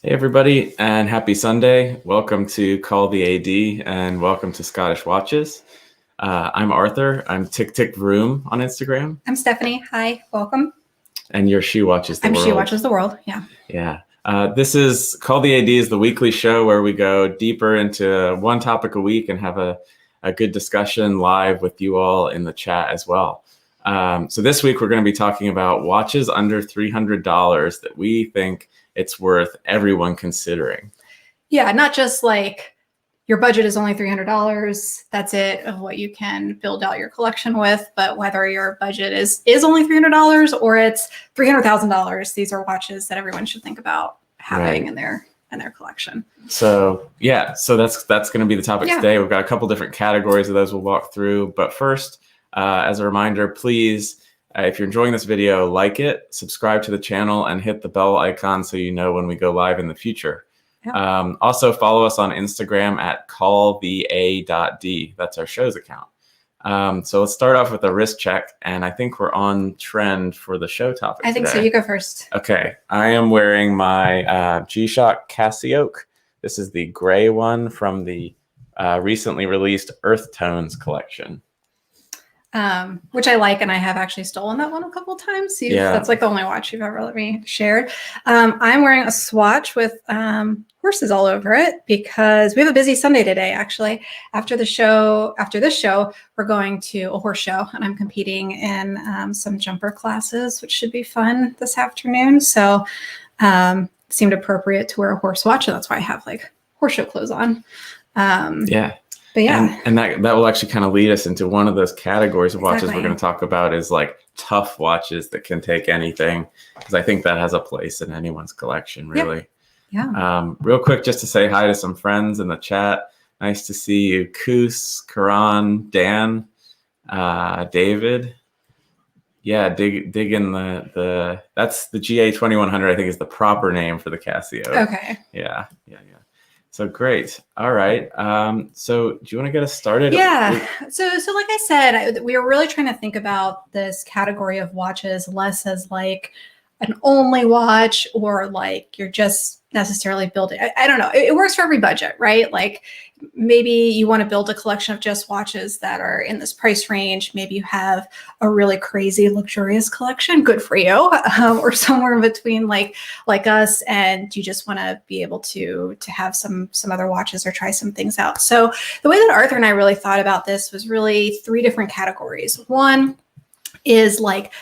Hey everybody, and happy Sunday. Welcome to Call the AD and welcome to Scottish Watches. I'm Arthur. I'm Tick Tick Vroom on Instagram. I'm Stephanie. Hi, welcome. And your She Watches the World. She Watches the World, yeah. Yeah. This is Call the AD is the weekly show where we go deeper into one topic a week and have a good discussion live with you all in the chat as well. So this week we're going to be talking about watches under $300 that we think it's worth everyone considering. Yeah, not just like your budget is only $300. That's it of what you can build out your collection with. But whether your budget is only $300 or it's $300,000, these are watches that everyone should think about having in their collection. So yeah, so that's going to be the topic today. We've got a couple different categories of those we'll walk through. But first, as a reminder, please, if you're enjoying this video, like it, subscribe to the channel, and hit the bell icon so you know when we go live in the future. Yeah. Also, follow us on Instagram at calltha.d. That's our show's account. So let's start off with a wrist check, and I think we're on trend for the show topic I think today. so. You go first. Okay. I am wearing my G-Shock Cassie Oak. This is the gray one from the recently released Earth Tones collection. Which I like, and I have actually stolen that one a couple of times. That's like the only watch you've ever let me shared. I'm wearing a Swatch with horses all over it because we have a busy Sunday today. Actually, after this show, we're going to a horse show, and I'm competing in some jumper classes, which should be fun this afternoon. So, it seemed appropriate to wear a horse watch, and that's why I have like horse show clothes on. But yeah, and that will actually kind of lead us into one of those categories of watches we're going to talk about is like tough watches that can take anything, because I think that has a place in anyone's collection, really. Yeah. Real quick, just to say hi to some friends in the chat. Nice to see you, Koos, Karan, Dan, David. Yeah, dig in the that's the GA2100. I think is the proper name for the Casio. Okay. Yeah. So great. All right. So do you want to get us started? Yeah. So like I said, we were really trying to think about this category of watches less as like an only watch or like you're just necessarily building. I don't know. It works for every budget, right? Like maybe you want to build a collection of just watches that are in this price range. Maybe you have a really crazy luxurious collection. Good for you. Or somewhere in between like us, and you just want to be able to have some other watches or try some things out. So the way that Arthur and I really thought about this was really three different categories. One is like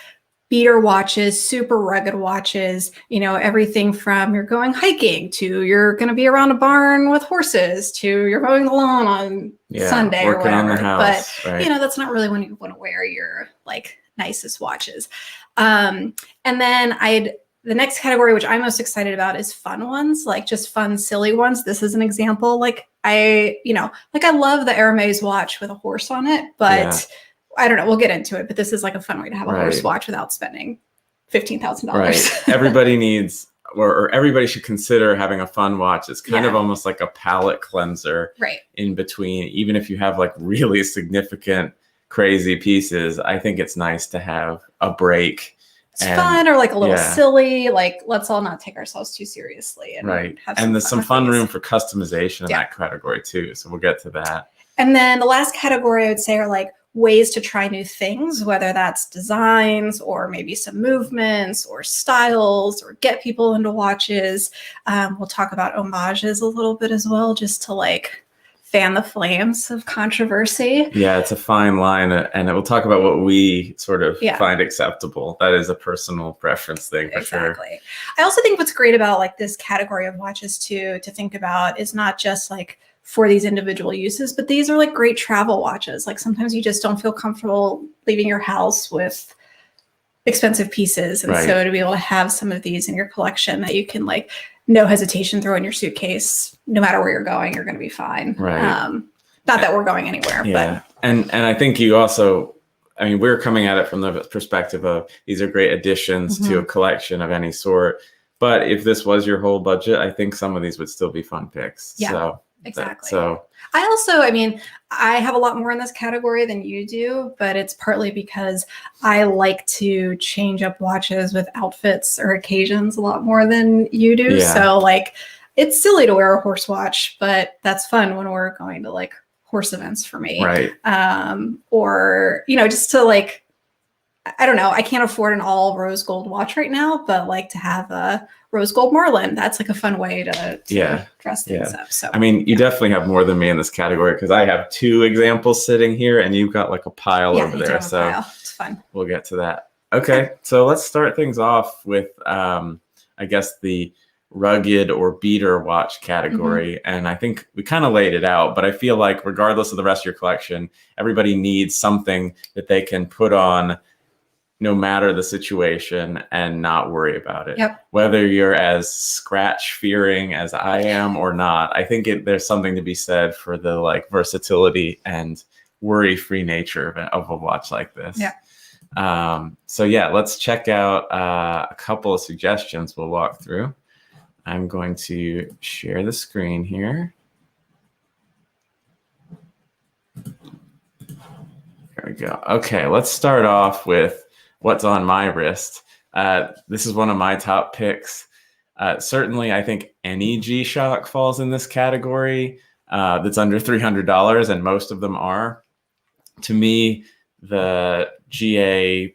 beater watches, super rugged watches, everything from you're going hiking to you're going to be around a barn with horses to you're mowing the lawn on Sunday or whatever. On the house, but, that's not really when you want to wear your like nicest watches. And then the next category, which I'm most excited about, is fun ones, like just fun, silly ones. This is an example. Like I love the Hermes watch with a horse on it, but I don't know. We'll get into it, but this is like a fun way to have a horse watch without spending $15,000. Right. Everybody needs, or everybody should consider having a fun watch. It's kind of almost like a palate cleanser in between. Even if you have like really significant, crazy pieces, I think it's nice to have a break. It's fun or like a little silly. Like let's all not take ourselves too seriously. And And there's some fun room for customization in that category too. So we'll get to that. And then the last category I would say are like ways to try new things, whether that's designs or maybe some movements or styles or get people into watches. We'll talk about homages a little bit as well, just to like fan the flames of controversy. Yeah, it's a fine line, and we'll talk about what we sort of find acceptable. That is a personal preference thing for sure. I also think what's great about like this category of watches to think about is not just like for these individual uses, but these are like great travel watches. Like sometimes you just don't feel comfortable leaving your house with expensive pieces. And so to be able to have some of these in your collection that you can like no hesitation throw in your suitcase, no matter where you're going, you're going to be fine. Not that we're going anywhere, but. And I think you also, I mean, we're coming at it from the perspective of these are great additions to a collection of any sort. But if this was your whole budget, I think some of these would still be fun picks. So Exactly. So I mean, I have a lot more in this category than you do, but it's partly because I like to change up watches with outfits or occasions a lot more than you do. Yeah. So like, it's silly to wear a horse watch, but that's fun when we're going to like horse events for me. Right. Or, just to like, I don't know, I can't afford an all rose gold watch right now, but like to have a rose gold Marlin, that's like a fun way to dress things up. So I mean, you definitely have more than me in this category because I have 2 examples sitting here and you've got like a pile over there. So it's fun. We'll get to that. Okay, so let's start things off with I guess the rugged or beater watch category. And I think we kind of laid it out, but I feel like regardless of the rest of your collection, everybody needs something that they can put on no matter the situation and not worry about it. Yep. Whether you're as scratch fearing as I am or not, I think there's something to be said for the like versatility and worry-free nature of a watch like this. Yeah. So yeah, let's check out a couple of suggestions we'll walk through. I'm going to share the screen here. There we go. Okay, let's start off with what's on my wrist. This is one of my top picks. Certainly, I think any G-Shock falls in this category that's under $300, and most of them are. To me, the GA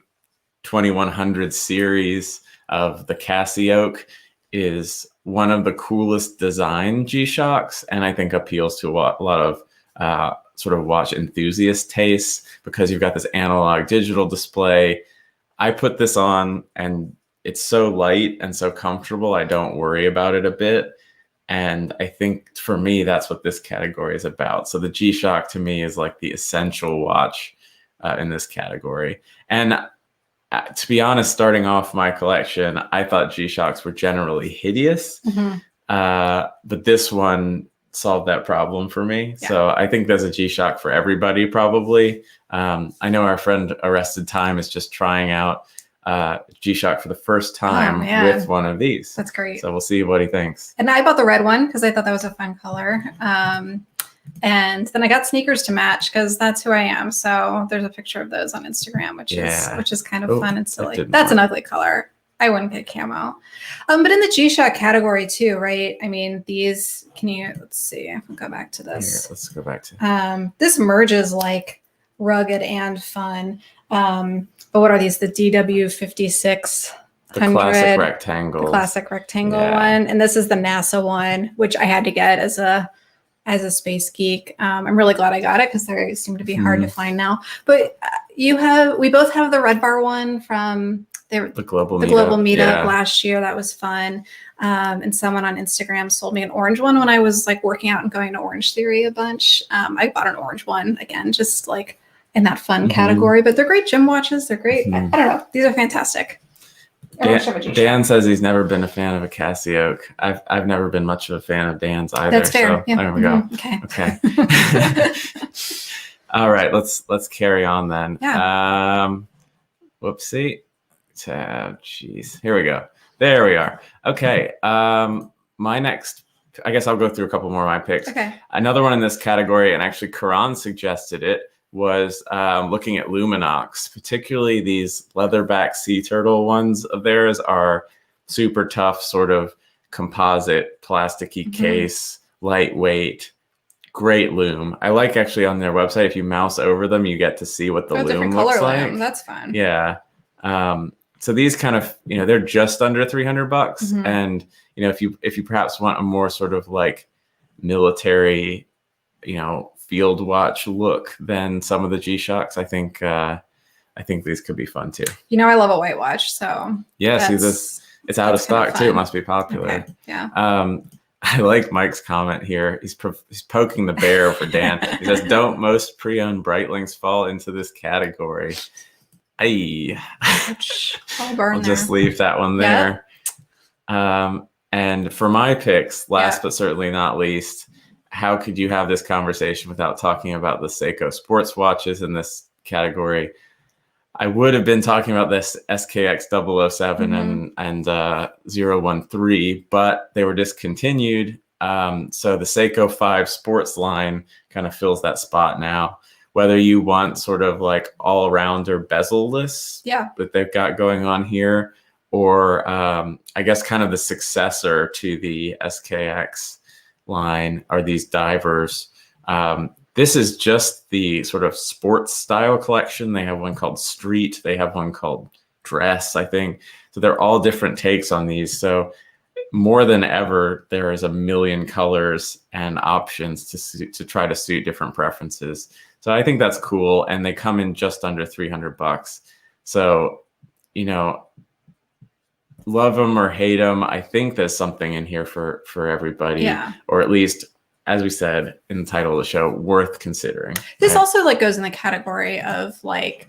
2100 series of the Cassie Oak is one of the coolest design G-Shocks, and I think appeals to a lot of sort of watch enthusiast tastes because you've got this analog digital display. I put this on and it's so light and so comfortable. I don't worry about it a bit. And I think for me, that's what this category is about. So the G-Shock to me is like the essential watch in this category. And to be honest, starting off my collection, I thought G-Shocks were generally hideous. But this one solved that problem for me. Yeah. So I think there's a G-Shock for everybody probably. I know our friend Arrested Time is just trying out G-Shock for the first time with one of these. That's great. So we'll see what he thinks. And I bought the red one because I thought that was a fun color. And then I got sneakers to match because that's who I am. So there's a picture of those on Instagram, which is kind of fun and silly. That's an ugly color. I wouldn't get camo. But in the G-Shock category too, right? I mean, these, let's see, I'll go back to this. Here, let's go back to this merges like rugged and fun. But what are these? The DW56. The classic rectangle. The classic rectangle one. And this is the NASA one, which I had to get as a space geek. I'm really glad I got it because they seem to be hard to find now. But we both have the Red Bar one from the global meetup last year. That was fun. And someone on Instagram sold me an orange one when I was like working out and going to Orange Theory a bunch. I bought an orange one again, just like in that fun category, but they're great gym watches. They're great. I don't know. These are fantastic. Dan says he's never been a fan of a Cassie Oak. I've never been much of a fan of Dan's either. That's fair. So there we go. Okay. All right. Let's carry on then. Yeah. Whoopsie. Jeez. Here we go. There we are. Okay. My next, I guess I'll go through a couple more of my picks. Okay. Another one in this category, and actually Karan suggested it, was looking at Luminox. Particularly these leatherback sea turtle ones of theirs are super tough, sort of composite, plasticky case, lightweight, great loom. I like actually on their website, if you mouse over them, you get to see what the loom looks like. That's fun. Yeah. So these kind of, they're just under $300. And, if you perhaps want a more sort of like military, field watch look than some of the G-Shocks, I think these could be fun too. I love a white watch, so yeah. See this, it's out of stock too. It must be popular. Okay. Yeah. I like Mike's comment here. He's poking the bear for Dan. He says, "Don't most pre-owned Breitlings fall into this category?" I'll just leave that one there. And for my picks, last but certainly not least, how could you have this conversation without talking about the Seiko sports watches in this category? I would have been talking about this SKX 007 and 013, but they were discontinued So the Seiko 5 sports line kind of fills that spot now. Whether you want sort of like all-around or bezel-less that they've got going on here, or I guess kind of the successor to the SKX line are these divers. This is just the sort of sports style collection. They have one called Street. They have one called Dress, I think. So they're all different takes on these. So more than ever, there is a million colors and options to try to suit different preferences. So I think that's cool. And they come in just under $300. So, you know, love them or hate them. I think there's something in here for everybody, or at least, as we said in the title of the show, worth considering. This also like goes in the category of like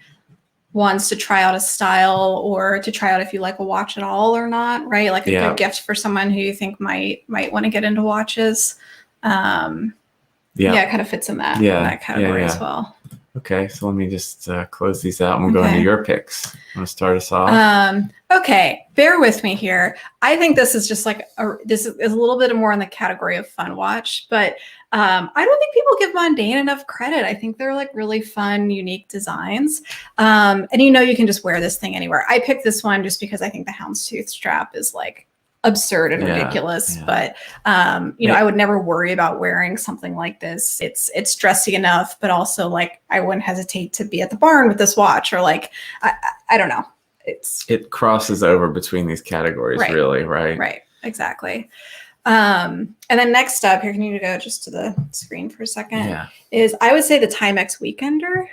ones to try out a style or to try out if you like a watch at all or not, right? Like a good gift for someone who you think might want to get into watches. It kind of fits in that category as well. Okay, so let me just close these out and we'll go into your picks. Want to start us off? Okay, bear with me here. I think this is just like this is a little bit more in the category of fun watch, but I don't think people give Mundane enough credit. I think they're like really fun, unique designs. And you know, you can just wear this thing anywhere. I picked this one just because I think the houndstooth strap is like absurd and ridiculous, but you know, I would never worry about wearing something like this. It's dressy enough, but also like I wouldn't hesitate to be at the barn with this watch, or like I don't know. It crosses over between these categories, really, right? Right, exactly. And then next up here, can you go just to the screen for a second? Is I would say the Timex Weekender.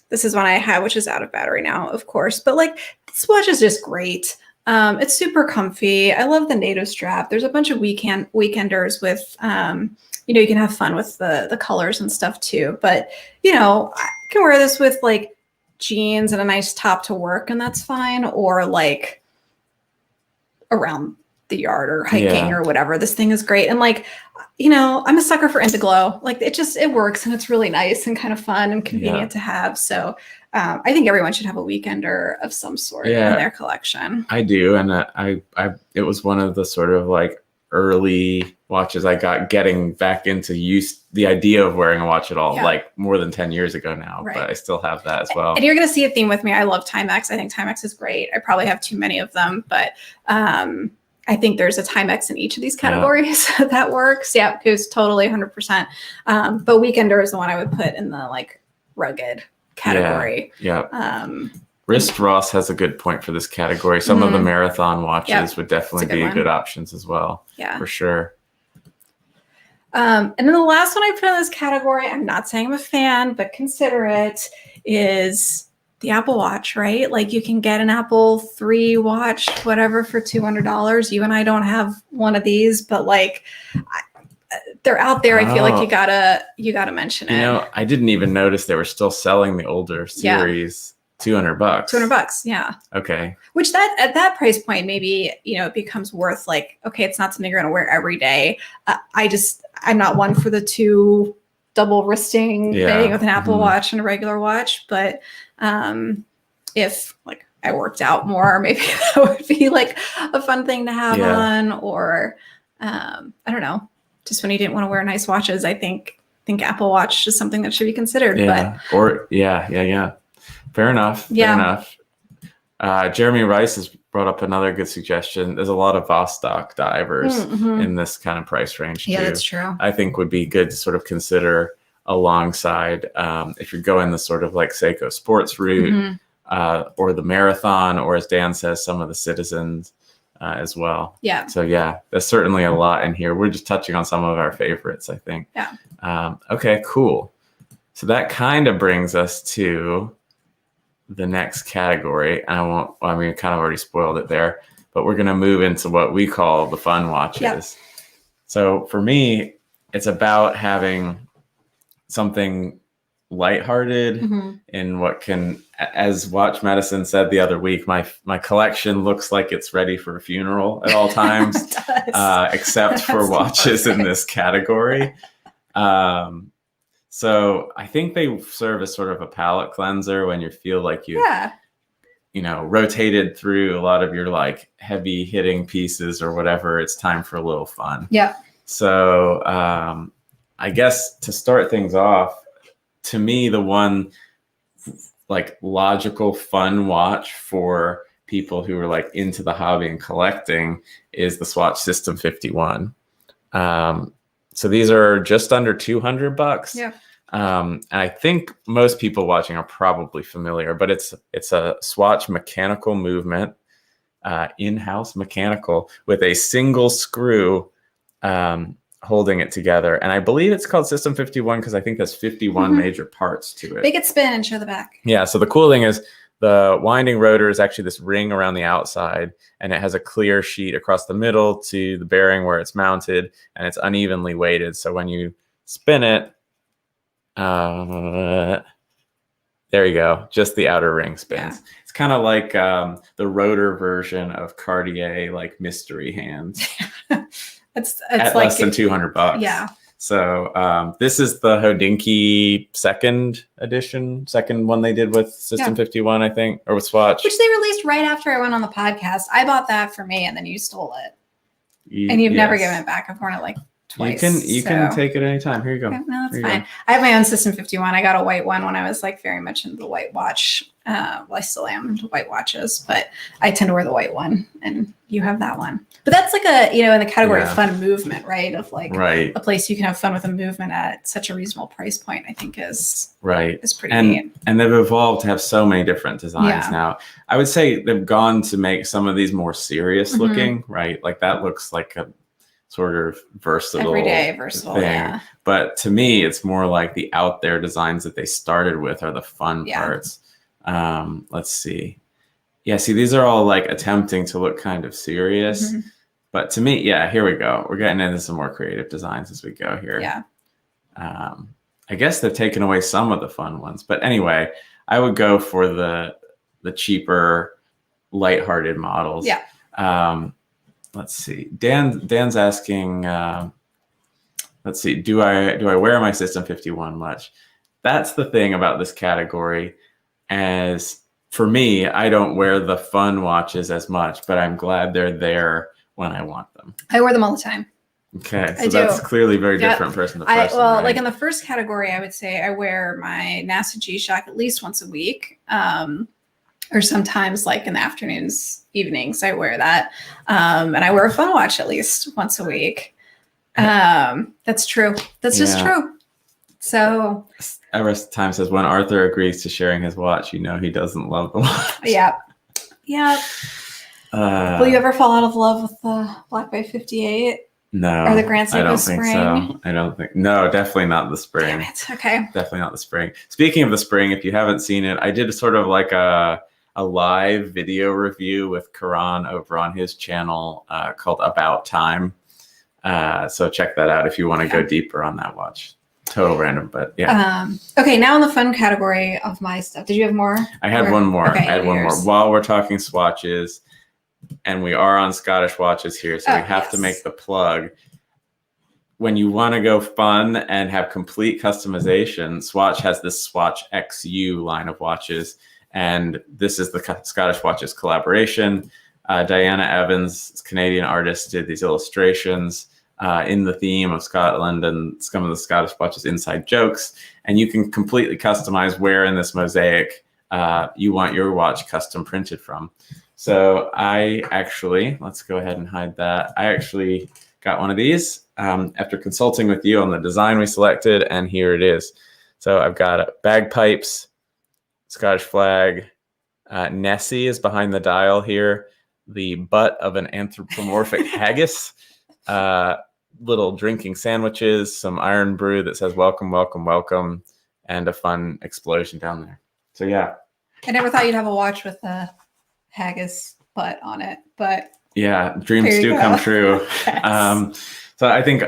This is one I have, which is out of battery now, of course, but like this watch is just great. It's super comfy. I love the NATO strap. There's a bunch of weekenders with, you know, you can have fun with the colors and stuff too. But, you know, I can wear this with like jeans and a nice top to work, and that's fine. Or like around the yard or hiking or whatever. This thing is great. And like, you know, I'm a sucker for Indiglow. Like it works and it's really nice and kind of fun and convenient to have. So I think everyone should have a weekender of some sort in their collection. I do. And it was one of the sort of like early watches I got getting back into the idea of wearing a watch at all, like more than 10 years ago now, but I still have that as well. And you're going to see a theme with me. I love Timex. I think Timex is great. I probably have too many of them, but I think there's a Timex in each of these categories that works. Yeah, it goes totally 100%. But Weekender is the one I would put in the like rugged category. Wrist Ross has a good point for this category. Some of the marathon watches would definitely be good options as well. For sure. And then the last one I put in this category, I'm not saying I'm a fan, but consider it, is the Apple Watch, right? Like you can get an Apple 3 watch, whatever, for $200. You and I don't have one of these, but like they're out there. I feel like you gotta mention it. You know, I didn't even notice they were still selling the older series. $200. $200, yeah. Okay. Which at that price point, maybe, you know, it becomes worth like, okay, it's not something you're gonna wear every day. I'm not one for the two double wristing thing with an Apple Watch and a regular watch, but if like I worked out more, maybe that would be like a fun thing to have on, or I don't know, just when you didn't want to wear nice watches, I think Apple Watch is something that should be considered. Fair enough. Jeremy Rice has brought up another good suggestion. There's a lot of Vostok divers in this kind of price range too. That's true. I think would be good to sort of consider alongside if you're going the sort of like Seiko sports route or the marathon, or as Dan says, some of the Citizens as well. So there's certainly a lot in here. We're just touching on some of our favorites, I think. Okay, cool. So that kind of brings us to the next category. And we kind of already spoiled it there, but we're going to move into what we call the fun watches. So for me, it's about having something lighthearted in what can, as Watch Medicine said the other week, my collection looks like it's ready for a funeral at all times, except for watches in this category. So I think they serve as sort of a palate cleanser when you feel like you rotated through a lot of your like heavy hitting pieces or whatever. It's time for a little fun. So I guess to start things off, to me, the one like logical fun watch for people who are like into the hobby and collecting is the Swatch System 51. So these are just under $200. Yeah. And I think most people watching are probably familiar, but it's a Swatch mechanical movement, in-house mechanical with a single screw holding it together. And I believe it's called System 51 because I think there's 51 major parts to it. Make it spin and show the back. Yeah. So the cool thing is the winding rotor is actually this ring around the outside, and it has a clear sheet across the middle to the bearing where it's mounted, and it's unevenly weighted. So when you spin it, there you go. Just the outer ring spins. Yeah. It's kind of like the rotor version of Cartier, like mystery hands. It's at like less than $200. Yeah. So this is the Hodinkee second one they did with System 51, I think, or with Swatch. Which they released right after I went on the podcast. I bought that for me, and then you stole it. And you've never given it back. I've worn it like twice. You can take it anytime. Here you go. Okay, no, that's fine. I have my own System 51. I got a white one when I was like very much into the white watch. Well, I still am into white watches, but I tend to wear the white one, and you have that one. But that's like a, in the category of fun movement, right? Of like a place you can have fun with a movement at such a reasonable price point, I think is pretty neat. And they've evolved to have so many different designs now. I would say they've gone to make some of these more serious looking, right? Like that looks like a sort of versatile everyday versatile thing. Yeah. But to me, it's more like the out there designs that they started with are the fun parts. Let's see. Yeah, see, these are all like attempting to look kind of serious. But to me, here we go. We're getting into some more creative designs as we go here. Yeah. I guess they've taken away some of the fun ones. But anyway, I would go for the cheaper, lighthearted models. Yeah. Let's see. Dan's asking, let's see, do I wear my System 51 much? That's the thing about this category. As for me, I don't wear the fun watches as much, but I'm glad they're there when I want them. I wear them all the time. Okay, so that's clearly very different person to person. Well, like in the first category, I would say I wear my NASA G-Shock at least once a week, or sometimes like in the afternoons, evenings, I wear that. And I wear a fun watch at least once a week. That's true. That's just true. So Everest Time says when Arthur agrees to sharing his watch, he doesn't love the watch. Yeah. Will you ever fall out of love with the Black Bay 58? No. Or the Grand Seiko Spring? I don't think so. No, definitely not the Spring. Damn it. Okay. Definitely not the Spring. Speaking of the Spring, if you haven't seen it, I did sort of like a live video review with Karan over on his channel called About Time. So check that out if you want to go deeper on that watch. Total random, but yeah. Okay, now in the fun category of my stuff. Did you have more? I had one more. Okay, I had one more. While we're talking swatches, and we are on Scottish watches here, so we have to make the plug. When you want to go fun and have complete customization, Swatch has this Swatch XU line of watches, and this is the Scottish Watches collaboration. Diana Evans, Canadian artist, did these illustrations in the theme of Scotland and some of the Scottish Watches inside jokes. And you can completely customize where in this mosaic you want your watch custom printed from. So I actually, let's go ahead and hide that. I actually got one of these after consulting with you on the design we selected, and here it is. So I've got bagpipes, Scottish flag, Nessie is behind the dial here, the butt of an anthropomorphic haggis, little drinking sandwiches, some iron brew that says welcome, welcome, welcome, and a fun explosion down there. So yeah. I never thought you'd have a watch with a haggis butt on it, but yeah, dreams do come true. Yes. So I think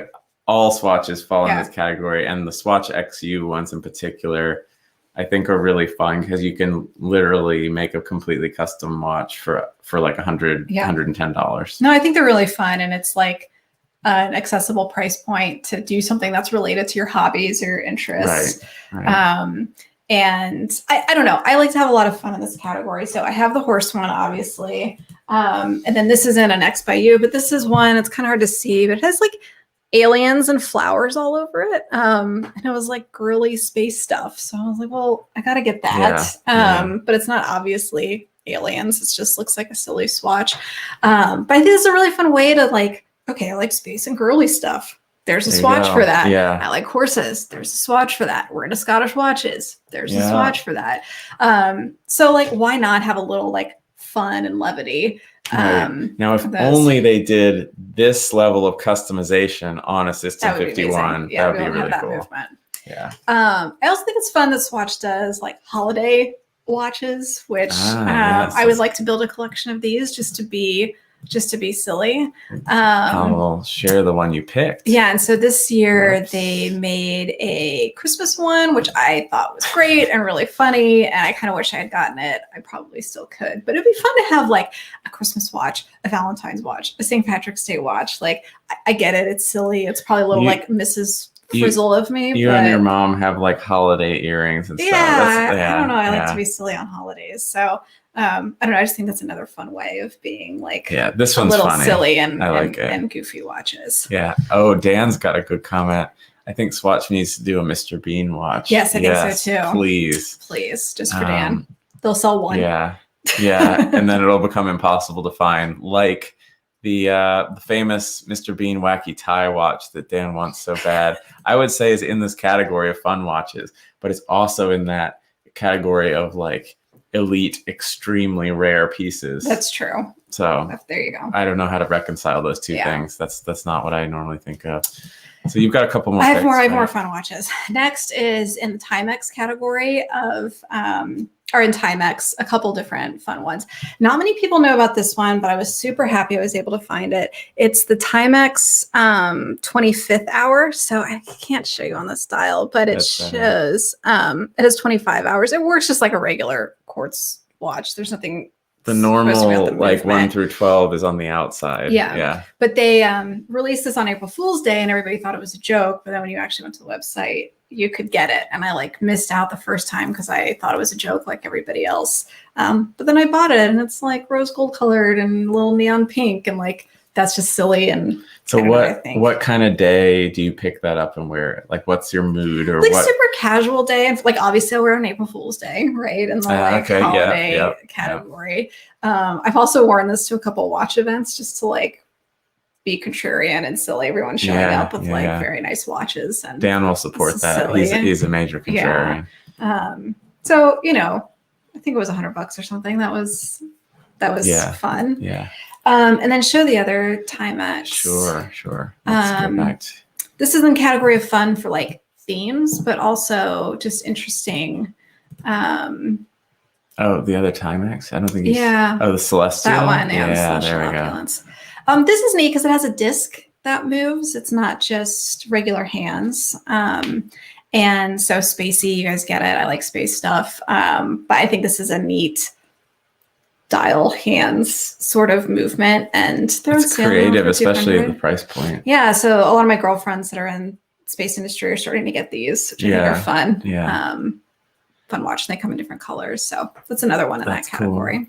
all swatches fall in this category, and the Swatch XU ones in particular, I think are really fun because you can literally make a completely custom watch for like $100, $110. No, I think they're really fun, and it's like an accessible price point to do something that's related to your hobbies or your interests. Right. And I don't know. I like to have a lot of fun in this category. So I have the horse one, obviously. And then this isn't an X by You, but this is one, it's kind of hard to see, but it has like, aliens and flowers all over it. And it was like girly space stuff. So I was like, well, I gotta get that. But it's not obviously aliens. It just looks like a silly swatch. But I think it's a really fun way to like, okay, I like space and girly stuff. There's a swatch for that. Yeah. I like horses. There's a swatch for that. We're into Scottish watches. There's a swatch for that. So like, why not have a little like fun and levity? Now, if only they did this level of customization on a System 51, that would be really cool. Movement. Yeah. I also think it's fun that Swatch does like holiday watches, which I would like to build a collection of these just to be silly. I'll share the one you picked. Yeah, and so this year they made a Christmas one, which I thought was great and really funny, and I kind of wish I had gotten it. I probably still could, but it'd be fun to have like a Christmas watch, a Valentine's watch, a St. Patrick's Day watch. Like, I get it, it's silly. It's probably a little like Mrs. Frizzle of me. You and your mom have like holiday earrings and stuff. I don't know. I like to be silly on holidays, so. I don't know. I just think that's another fun way of being like this one's a little funny. Silly and I like it. And goofy watches. Yeah. Oh, Dan's got a good comment. I think Swatch needs to do a Mr. Bean watch. Yes, I think so too. Please, just for Dan. They'll sell one. Yeah, and then it'll become impossible to find, like the famous Mr. Bean wacky tie watch that Dan wants so bad. I would say is in this category of fun watches, but it's also in that category of like elite, extremely rare pieces. That's true. So there you go. I don't know how to reconcile those two things. That's not what I normally think of. So you've got a couple more. I have more fun watches. Next is in the Timex category of, or in Timex, a couple different fun ones. Not many people know about this one, but I was super happy I was able to find it. It's the Timex 25th hour. So I can't show you on the style, but it shows, it has 25 hours. It works just like a regular quartz watch. There's nothing. The normal like 1 through 12 is on the outside. Yeah. But they released this on April Fool's Day and everybody thought it was a joke. But then when you actually went to the website, you could get it. And I like missed out the first time because I thought it was a joke like everybody else. But then I bought it and it's like rose gold colored and a little neon pink. And like, that's just silly. And so what kind of day do you pick that up and wear it? Like, what's your mood or like what? Super casual day. And like, obviously I'll wear it on April Fool's Day, right? In the holiday category. I've also worn this to a couple watch events just to like be contrarian and silly. Everyone's showing up with like very nice watches. And Dan will support that. He's a major contrarian. So, you know, I think it was $100 or something. That was fun. Yeah. And then show the other Timex. Sure. Let's go back to... This is in category of fun for like themes, but also just interesting. Oh, the other Timex? I don't think oh, the Celestial? That one, yeah, the there we Opulence. This is neat because it has a disc that moves. It's not just regular hands. And so spacey, you guys get it. I like space stuff. But I think this is a neat dial hands sort of movement, and it's creative, especially at the price point. Yeah, so a lot of my girlfriends that are in space industry are starting to get these, which I think are fun. Fun watch. And they come in different colors, so that's another one in that category. Cool.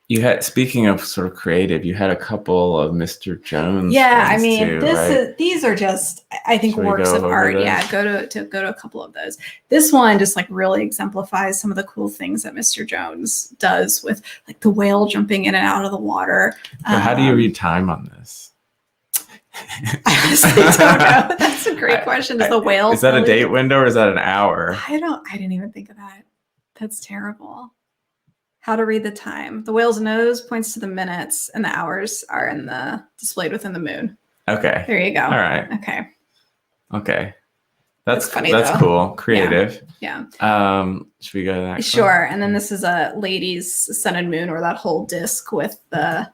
You had, speaking of sort of creative, you had a couple of Mr. Jones. Yeah, I mean, these are just, I think, works of art. Yeah, go to a couple of those. This one just like really exemplifies some of the cool things that Mr. Jones does with like the whale jumping in and out of the water. So how do you read time on this? I honestly don't know. That's a great question. Is the whale? Is that a date window or is that an hour? I didn't even think of that. That's terrible. How to read the time. The whale's nose points to the minutes and the hours are displayed within the moon. Okay. There you go. All right. Okay. That's funny. That's cool. Creative. Yeah. Should we go to that? Sure. And then this is a lady's sun and moon, or that whole disc with the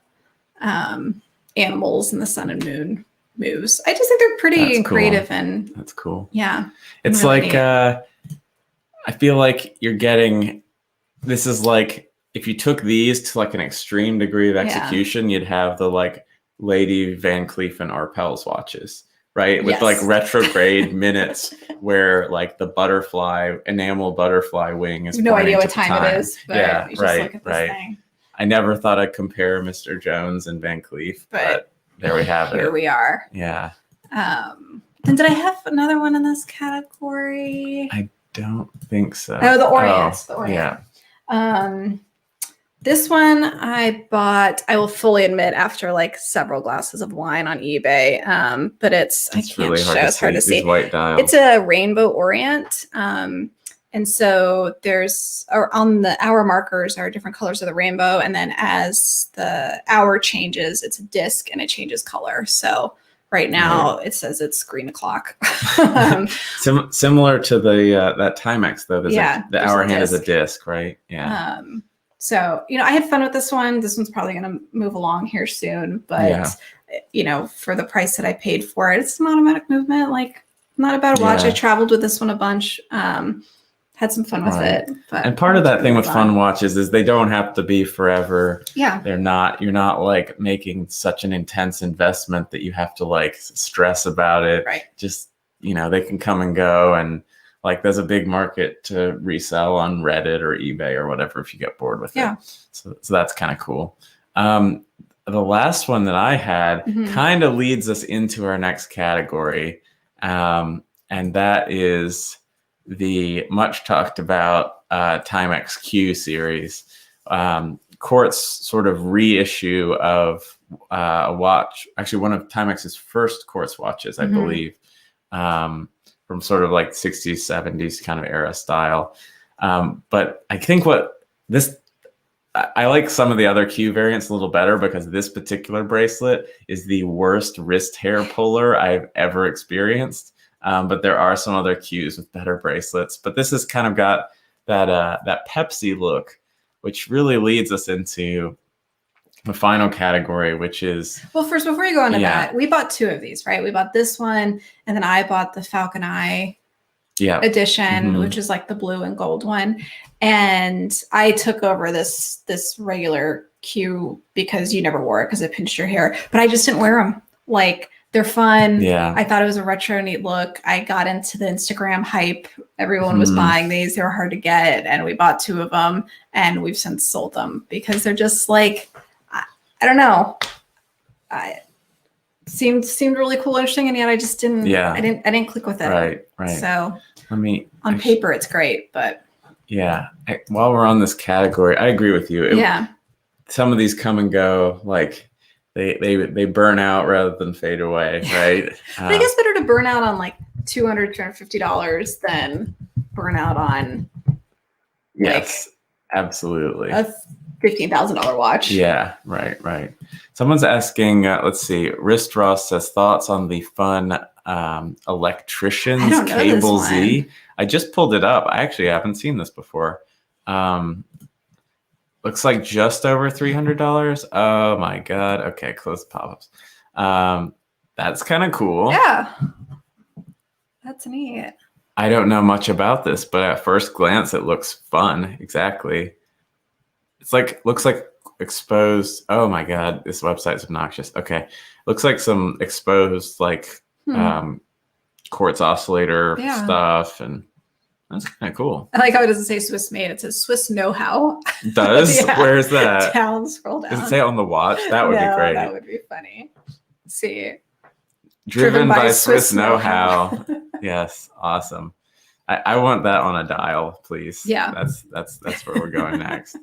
animals and the sun and moon moves. I just think they're pretty creative and that's cool. Yeah. It's really like I feel like you're getting, this is like, if you took these to like an extreme degree of execution, you'd have the like Lady Van Cleef and Arpels watches, right? With like retrograde minutes where like the enamel butterfly wing is no idea what time it is, but you just look at this thing. I never thought I'd compare Mr. Jones and Van Cleef, but there we have it. Here we are. Yeah. Then did I have another one in this category? I don't think so. Oh, the Orient. Oh, the Orient. Yeah. This one I bought, I will fully admit, after like several glasses of wine on eBay. But it's really hard to see. It's hard to see. These white dials. It's a rainbow Orient. And so there's, or on the hour markers are different colors of the rainbow. And then as the hour changes, it's a disc and it changes color. So right now it says it's green o'clock. Similar to the that Timex though. The hour hand is a disc, right? Yeah. So, you know, I had fun with this one. This one's probably going to move along here soon, but you know, for the price that I paid for it, it's some automatic movement. Like, not a bad watch. I traveled with this one a bunch. Had some fun with it. But and part of that thing with fun watches is they don't have to be forever. Yeah. You're not like making such an intense investment that you have to like stress about it. Right. Just, you know, they can come and go, and like there's a big market to resell on Reddit or eBay or whatever if you get bored with it. So that's kind of cool. The last one that I had kind of leads us into our next category. And that is the much talked about Timex Q series. Quartz sort of reissue of a watch, actually one of Timex's first quartz watches, I believe, from sort of like 60s, 70s kind of era style. But I think I like some of the other Q variants a little better because this particular bracelet is the worst wrist hair puller I've ever experienced. But there are some other Qs with better bracelets. But this has kind of got that Pepsi look, which really leads us into the final category, which is... Well, first, before you go into that, we bought two of these, right? We bought this one, and then I bought the Falcon Eye edition, which is like the blue and gold one. And I took over this regular Q because you never wore it because it pinched your hair. But I just didn't wear them. Like... They're fun. Yeah. I thought it was a retro neat look. I got into the Instagram hype. Everyone was buying these. They were hard to get. And we bought two of them and we've since sold them because they're just like, I don't know. Seemed really cool, interesting. And yet I just didn't, I didn't click with it. Right. So on paper, it's great, but. Yeah. While we're on this category, I agree with you. Some of these come and go, like, they burn out rather than fade away, right? I guess better to burn out on like $200, $250 than burn out on absolutely a $15,000 watch. Yeah, right. Someone's asking, let's see, Wrist Ross says thoughts on the fun Electricians Cable Z. I just pulled it up. I actually haven't seen this before. Looks like just over $300. Oh my God. Okay, close the pop-ups. That's kind of cool. Yeah. That's neat. I don't know much about this, but at first glance, it looks fun. Exactly. It's like, looks like exposed. Oh my God, this website's obnoxious. Okay. Looks like some exposed like quartz oscillator stuff, and that's kind of cool. I like how it doesn't say Swiss made. It says Swiss know-how. It does? Where's that? Scroll down. Does it say on the watch? That would be great. That would be funny. Let's see. Driven by Swiss know-how. Yes, awesome. I want that on a dial, please. Yeah. That's where we're going next.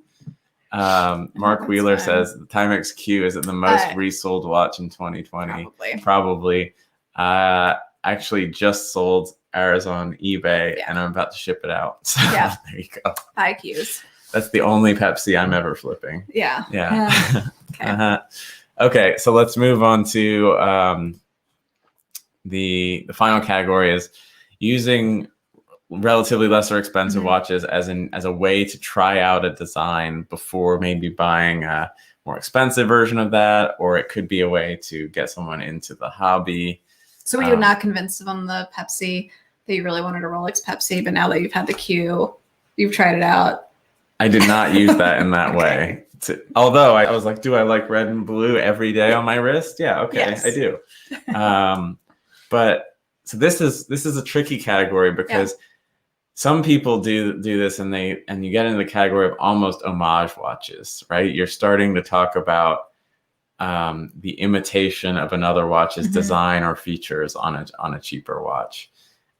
Mark Wheeler says the Timex Q is the most resold watch in 2020. Probably. Actually just sold ours on eBay and I'm about to ship it out. So there you go. High Qs. That's the only Pepsi I'm ever flipping. Yeah. Okay. Okay, so let's move on to the final category is using relatively lesser expensive watches as a way to try out a design before maybe buying a more expensive version of that, or it could be a way to get someone into the hobby. So were you not convinced on the Pepsi that you really wanted a Rolex Pepsi, but now that you've had the Q, you've tried it out? I did not use that in that way. Although I was like, do I like red and blue every day on my wrist? Yeah, okay, yes. I do. But so this is a tricky category because some people do this and you get into the category of almost homage watches, right? You're starting to talk about the imitation of another watch's design or features on a cheaper watch.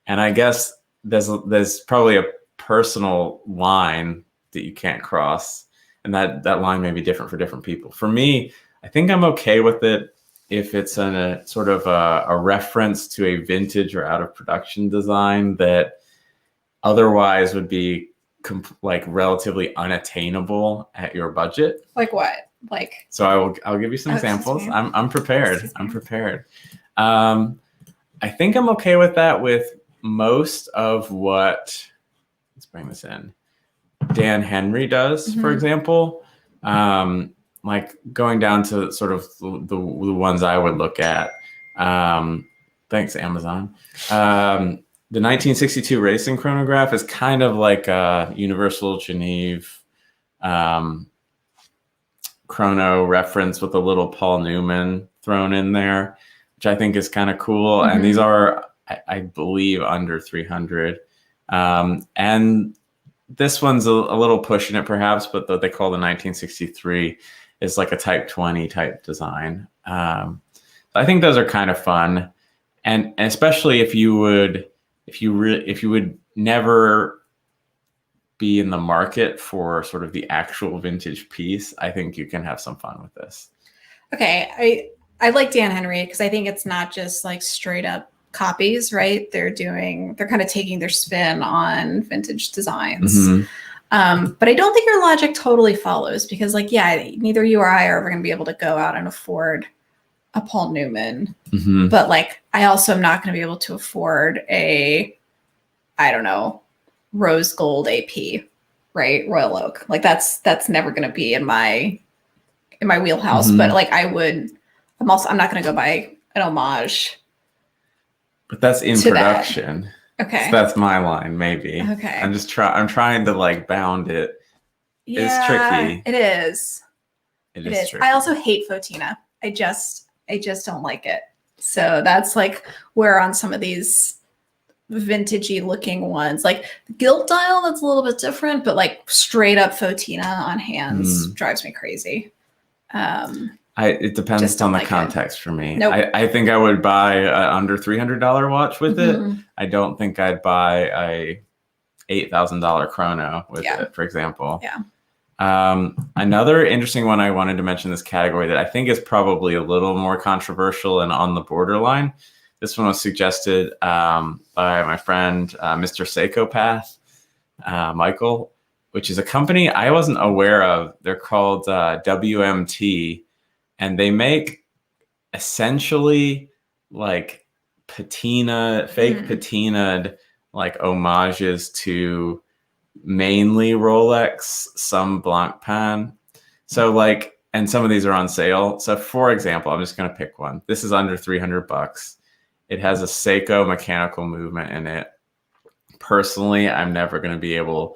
And I guess there's probably a personal line that you can't cross, and that line may be different for different people. For me, I think I'm okay with it if it's a sort of a reference to a vintage or out of production design that otherwise would be like relatively unattainable at your budget. Like what? Like, so I'll give you some examples. I'm prepared. I'm prepared. I think I'm okay with that with most of what, let's bring this in, Dan Henry does, for example. Like going down to sort of the ones I would look at. Thanks, Amazon. The 1962 Racing Chronograph is kind of like a Universal Geneve chrono reference with a little Paul Newman thrown in there, which I think is kind of cool. And these are, I believe, under 300. And this one's a little pushing it perhaps, but they call the 1963 is like a Type 20 type design. I think those are kind of fun. And especially if you would never be in the market for sort of the actual vintage piece, I think you can have some fun with this. Okay. I like Dan Henry because I think it's not just like straight up copies, right? They're kind of taking their spin on vintage designs. But I don't think your logic totally follows because, like, yeah, neither you or I are ever going to be able to go out and afford a Paul Newman. But like, I also am not going to be able to afford I don't know, rose gold AP, right? Royal Oak. Like that's never going to be in my wheelhouse. But like, I'm not going to go buy an Homage. But that's in production. That. Okay. So that's my line, maybe. Okay. I'm trying to like bound it. Yeah, it's tricky. It is. It is tricky. I also hate Fotina. I just don't like it. So that's like where on some of these vintagey looking ones, like the gilt dial, that's a little bit different, but like straight up Fotina on hands drives me crazy. It depends on the context for me. Nope. I think I would buy an under $300 watch with it. I don't think I'd buy a $8,000 chrono with it, for example. Yeah. Another interesting one I wanted to mention in this category that I think is probably a little more controversial and on the borderline. This one was suggested by my friend, Mr. Seiko Michael, which is a company I wasn't aware of. They're called WMT. And they make essentially like fake patinaed like homages to mainly Rolex, some Blancpain. So like, and some of these are on sale. So for example, I'm just going to pick one. This is under $300. It has a Seiko mechanical movement in it. Personally, I'm never going to be able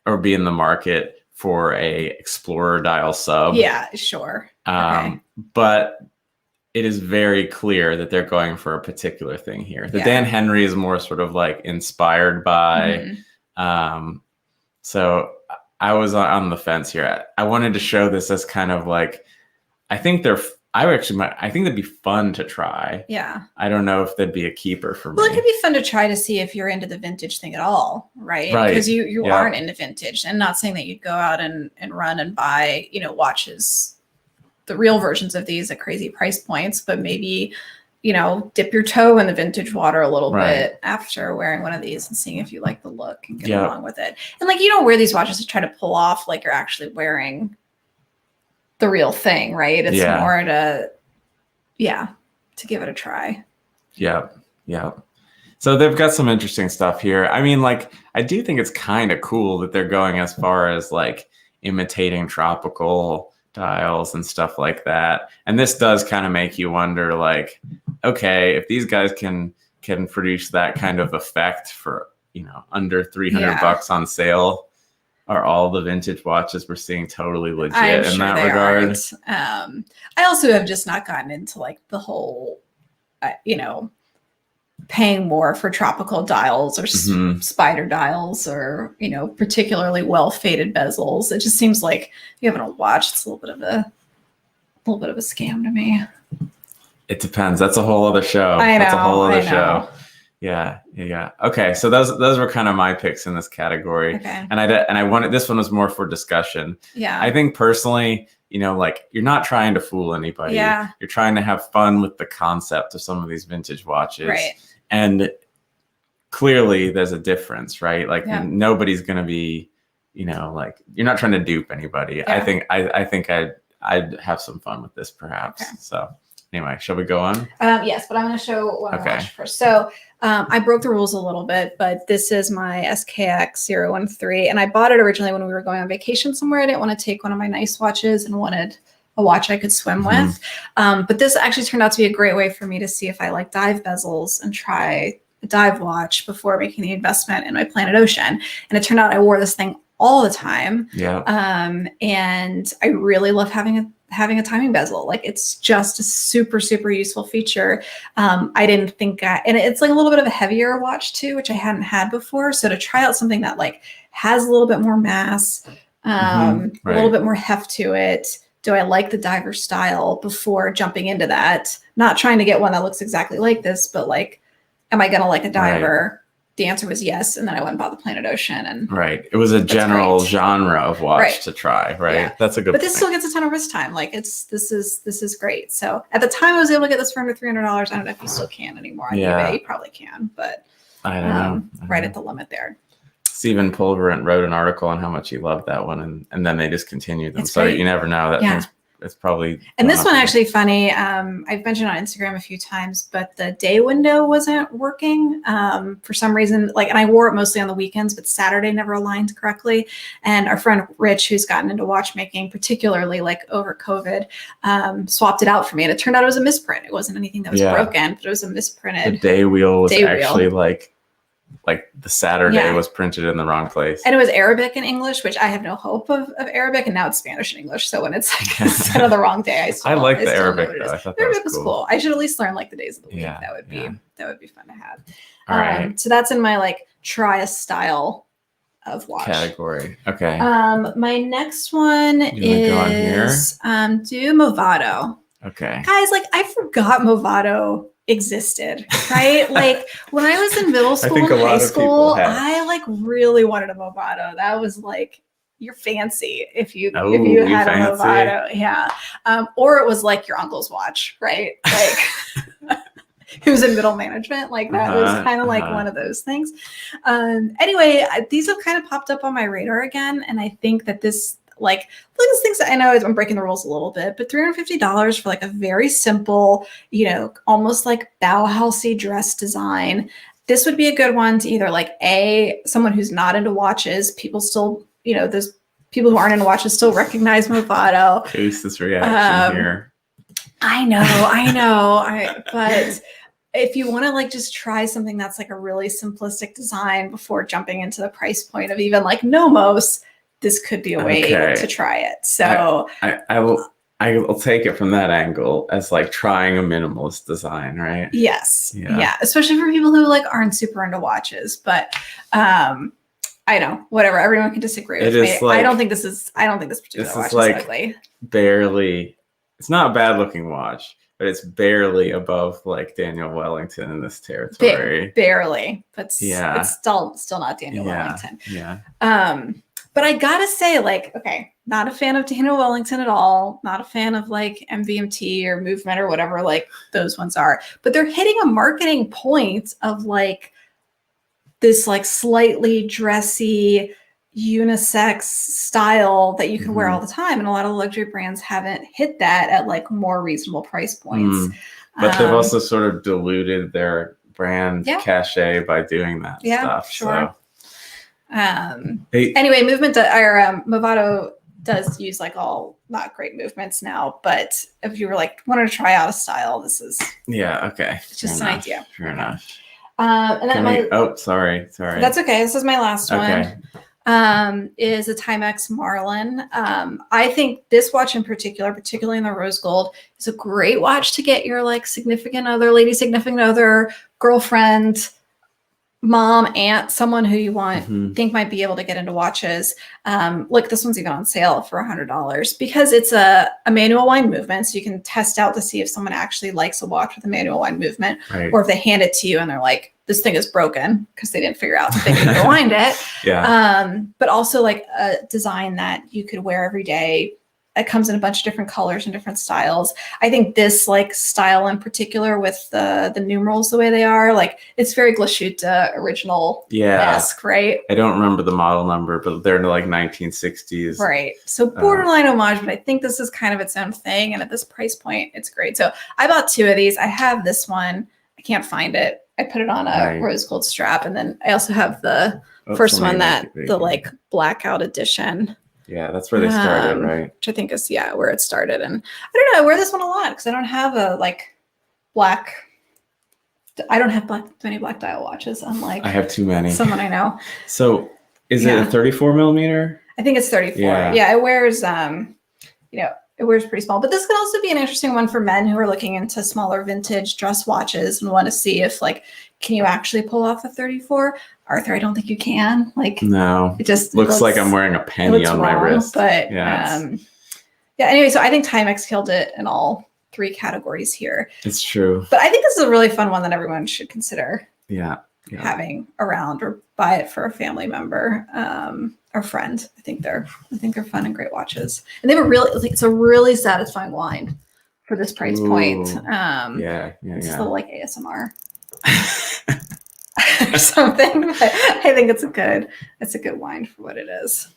or be in the market for a Explorer dial sub. Yeah, sure. Okay. But it is very clear that they're going for a particular thing here. The Dan Henry is more sort of like inspired by. So I was on the fence here. I wanted to show this as kind of like, I think that'd be fun to try. Yeah. I don't know if that'd be a keeper for me. Well, it could be fun to try to see if you're into the vintage thing at all, right? Because you aren't into vintage. And not saying that you'd go out and run and buy, watches, the real versions of these at crazy price points, but maybe, dip your toe in the vintage water a little bit after wearing one of these and seeing if you like the look and get along with it. And like, you don't wear these watches to try to pull off like you're actually wearing the real thing, right? It's more to give it a try. Yeah. So they've got some interesting stuff here. I mean, like, I do think it's kind of cool that they're going as far as like imitating tropical dials and stuff like that. And this does kind of make you wonder, like, okay, if these guys can produce that kind of effect for, under $300 on sale, are all the vintage watches we're seeing totally legit in that regard? I also have just not gotten into like the whole, paying more for tropical dials or spider dials or, particularly well faded bezels. It just seems like you having a watch, it's a little bit of a little bit of a scam to me. It depends. That's a whole other show. I know. That's a whole other I know. show. Yeah. Okay, so those were kind of my picks in this category. Okay. And I wanted, this one was more for discussion. Yeah. I think personally, you know, like, you're not trying to fool anybody. Yeah. You're trying to have fun with the concept of some of these vintage watches. Right. And clearly there's a difference, right? Like, nobody's going to be, you know, like, you're not trying to dupe anybody. Yeah. I think I'd have some fun with this perhaps. Okay. So anyway, shall we go on? Yes, but I'm going to show what I watched first. So I broke the rules a little bit, but this is my SKX 013. And I bought it originally when we were going on vacation somewhere. I didn't want to take one of my nice watches and wanted a watch I could swim with. But this actually turned out to be a great way for me to see if I like dive bezels and try a dive watch before making the investment in my Planet Ocean. And it turned out I wore this thing all the time. Yeah. And I really love having a timing bezel. Like, it's just a super, super useful feature. I didn't think, and it's like a little bit of a heavier watch too, which I hadn't had before. So to try out something that like has a little bit more mass, a little bit more heft to it. Do I like the diver style before jumping into that? Not trying to get one that looks exactly like this, but like, am I going to like a diver? Right. The answer was yes. And then I went and bought the Planet Ocean. And it was a general genre of watch to try, right? Yeah. That's a good But this still gets a ton of wrist time. Like, this is great. So at the time I was able to get this for under $300. I don't know if you still can anymore on eBay. You probably can, but I don't know. Right at the limit there. Stephen Pulverant wrote an article on how much he loved that one, and then they discontinued them. It's so great. You never know. That thing's, it's probably. And this one actually funny. I've mentioned on Instagram a few times, but the day window wasn't working for some reason. Like, and I wore it mostly on the weekends, but Saturday never aligned correctly. And our friend Rich, who's gotten into watchmaking, particularly like over COVID, swapped it out for me. And it turned out it was a misprint. It wasn't anything that was broken, but it was a misprinted. The day wheel was actually like the Saturday was printed in the wrong place. And it was Arabic and English, which I have no hope of Arabic. And now it's Spanish and English. So when it's like instead of the wrong day, I like the Arabic though. I thought the Arabic was cool. I should at least learn like the days of the week. Yeah, that would be fun to have. All right. So that's in my like try a style of watch category. Okay. My next one is do Movado. Okay. Guys, like, I forgot Movado existed, right? Like, when I was in middle school and high school, I like really wanted a Movado. That was like, you're fancy if you had a Movado. Or it was like your uncle's watch, right? Like who's in middle management. Like, that was kind of like one of those things. Anyway, these have kind of popped up on my radar again. And I think that this, like, these things, I know I'm breaking the rules a little bit, but $350 for like a very simple, you know, almost like Bauhausy dress design. This would be a good one to either like someone who's not into watches. People still, you know, there's people who aren't into watches still recognize Movado. This reaction here. I know. But if you want to like just try something that's like a really simplistic design before jumping into the price point of even like Nomos, this could be a way to try it. So I will take it from that angle as like trying a minimalist design, right? Yes. Yeah. Especially for people who like aren't super into watches, but I know, whatever. Everyone can disagree with me. Like, I don't think this particular watch is ugly. Barely. It's not a bad looking watch, but it's barely above like Daniel Wellington in this territory. Barely, but it's still not Daniel Wellington. Yeah. But I gotta say, like, okay, not a fan of Daniel Wellington at all. Not a fan of like MVMT or Movement or whatever like those ones are. But they're hitting a marketing point of like this like slightly dressy unisex style that you can wear all the time. And a lot of the luxury brands haven't hit that at like more reasonable price points. But they've also sort of diluted their brand cachet by doing that stuff. Sure. So. Anyway, Movado does use like all not great movements now, but if you were like wanted to try out a style, this is it's just an idea. Fair enough. And then sorry. That's okay. This is my last one. Is a Timex Marlin. I think this watch in particular, particularly in the rose gold, is a great watch to get your like significant other, girlfriend, mom, aunt, someone who you want think might be able to get into watches. Look, this one's even on sale for $100 because it's a manual wind movement. So you can test out to see if someone actually likes a watch with a manual wind movement, or if they hand it to you and they're like, this thing is broken because they didn't figure out that they could wind it. But also like a design that you could wear every day. It comes in a bunch of different colors and different styles. I think this like style in particular with the numerals the way they are, like it's very Glashütte original-esque, right? I don't remember the model number, but they're in the like 1960s. Right. So borderline homage, but I think this is kind of its own thing. And at this price point, it's great. So I bought 2 of these. I have this one. I can't find it. I put it on a rose gold strap. And then I also have the first one the like blackout edition. Yeah, that's where they started, right? Which I think is, where it started. And I don't know, I wear this one a lot because I don't have a like black, I don't have many black dial watches, unlike I have too many. Someone I know. So is it a 34 millimeter? I think it's 34. Yeah, it wears, it wears pretty small. But this could also be an interesting one for men who are looking into smaller vintage dress watches and want to see if like, can you actually pull off a 34? Arthur, I don't think you can. Like, no, it just looks like I'm wearing a penny on my wrist. But anyway, so I think Timex killed it in all 3 categories here. It's true. But I think this is a really fun one that everyone should consider having around, or buy it for a family member or friend. I think they're fun and great watches. And they were really, it's a really satisfying wind for this price point. It's a little like ASMR. Or something, but I think it's a good wine for what it is.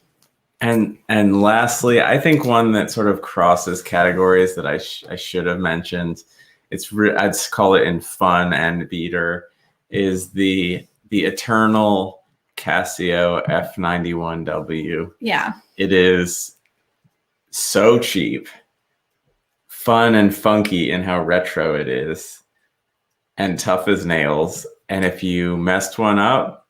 And lastly, I think one that sort of crosses categories that I should have mentioned, I'd call it in fun and beater, is the Eternal Casio F91W. Yeah. It is so cheap, fun and funky in how retro it is, and tough as nails. And if you messed one up,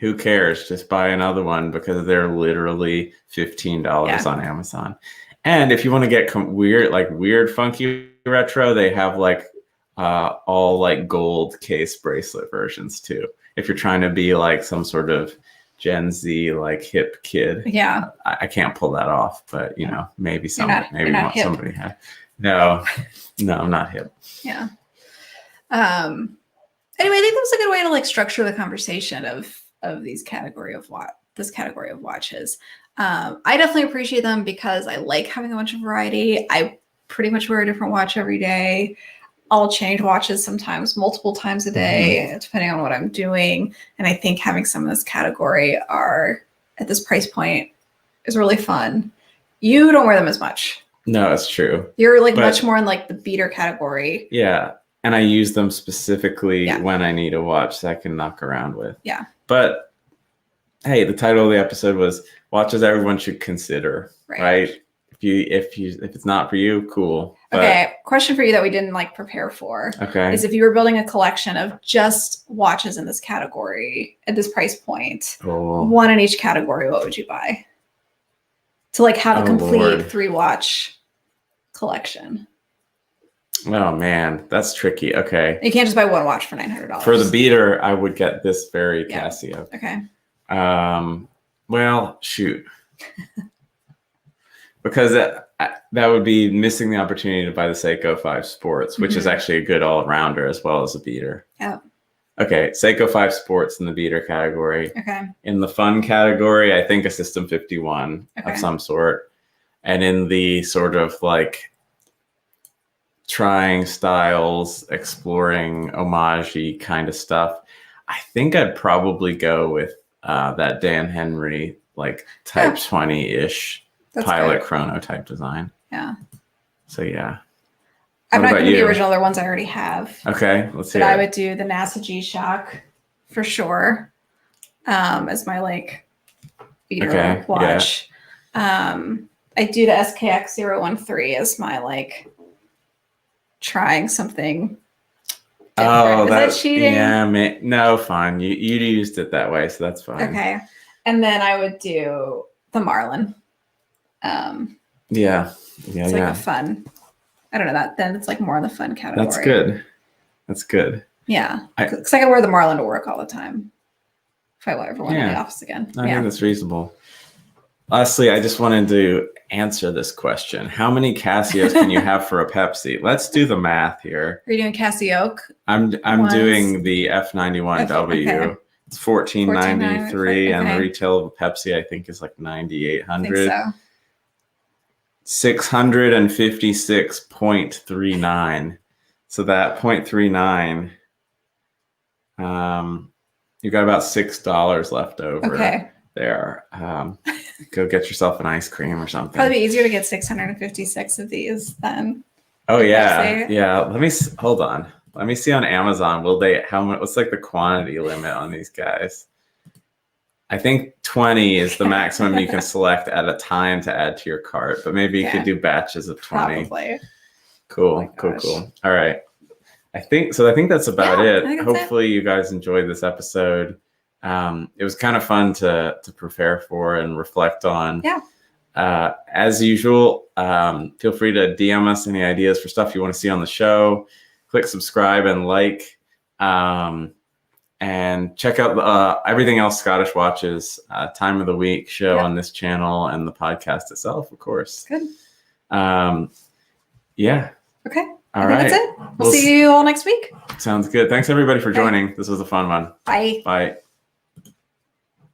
who cares? Just buy another one because they're literally $15 on Amazon. And if you want to get weird, funky retro, they have like all like gold case bracelet versions too. If you're trying to be like some sort of Gen Z like hip kid, I can't pull that off. But maybe somebody had. No, I'm not hip. Yeah. Anyway, I think that's a good way to like structure the conversation of this category of watches. I definitely appreciate them because I like having a bunch of variety. I pretty much wear a different watch every day. I'll change watches sometimes multiple times a day, depending on what I'm doing. And I think having some of this category at this price point is really fun. You don't wear them as much. No, it's true. You're like much more in like the beater category. Yeah. And I use them specifically when I need a watch that I can knock around with. Yeah. But hey, the title of the episode was watches everyone should consider, right? If it's not for you, cool. Okay. Question for you that we didn't like prepare for. Okay. Is if you were building a collection of just watches in this category at this price point, one in each category, what would you buy? To like have a complete 3-watch collection. Oh man, that's tricky. Okay. You can't just buy one watch for $900. For the beater, I would get this very Casio. Okay. Well, shoot. Because that would be missing the opportunity to buy the Seiko 5 Sports, which is actually a good all-rounder as well as a beater. Yeah. Okay, Seiko 5 Sports in the beater category. Okay. In the fun category, I think a System 51 of some sort. And in the sort of like trying styles, exploring homage-y kind of stuff, I think I'd probably go with that Dan Henry like Type 20-ish pilot chrono type design. Yeah. So yeah. I'm not going to the original. They're ones I already have. Okay, let's see. But I would do the NASA G-Shock for sure as my like beater watch. Yeah. I do the SKX 013 as my like trying something different. Oh, is that cheating? Yeah, no, fine. You used it that way, so that's fine. Okay. And then I would do the Marlin. It's like a fun. I don't know that. Then it's like more in the fun category. That's good. Yeah, because I can wear the Marlin to work all the time. if I ever went in the office again. I think that's reasonable. Lastly, I just wanted to answer this question. How many Casios can you have for a Pepsi? Let's do the math here. Are you doing Cassie Oak? I'm doing the F91W. Okay. It's $14.93, and the retail of a Pepsi, I think, is like $9,800. I think so. 656.39. So that 0.39, you got about $6 left over there. Go get yourself an ice cream or something. Probably easier to get 656 of these than. Oh yeah, yeah. Let me hold on. Let me see on Amazon. What's like the quantity limit on these guys? I think 20 is the maximum you can select at a time to add to your cart, but maybe you could do batches of 20. Probably. Cool, cool. All right. I think that's about it. Hopefully you guys enjoyed this episode. It was kind of fun to prepare for and reflect on. Yeah. As usual, feel free to DM us any ideas for stuff you want to see on the show. Click subscribe and like. And check out everything else Scottish Watches, Time of the Week show on this channel, and the podcast itself, of course. Good. Yeah. Okay. All right. That's it. We'll see you all next week. Sounds good. Thanks, everybody, for joining. This was a fun one. Bye. Bye.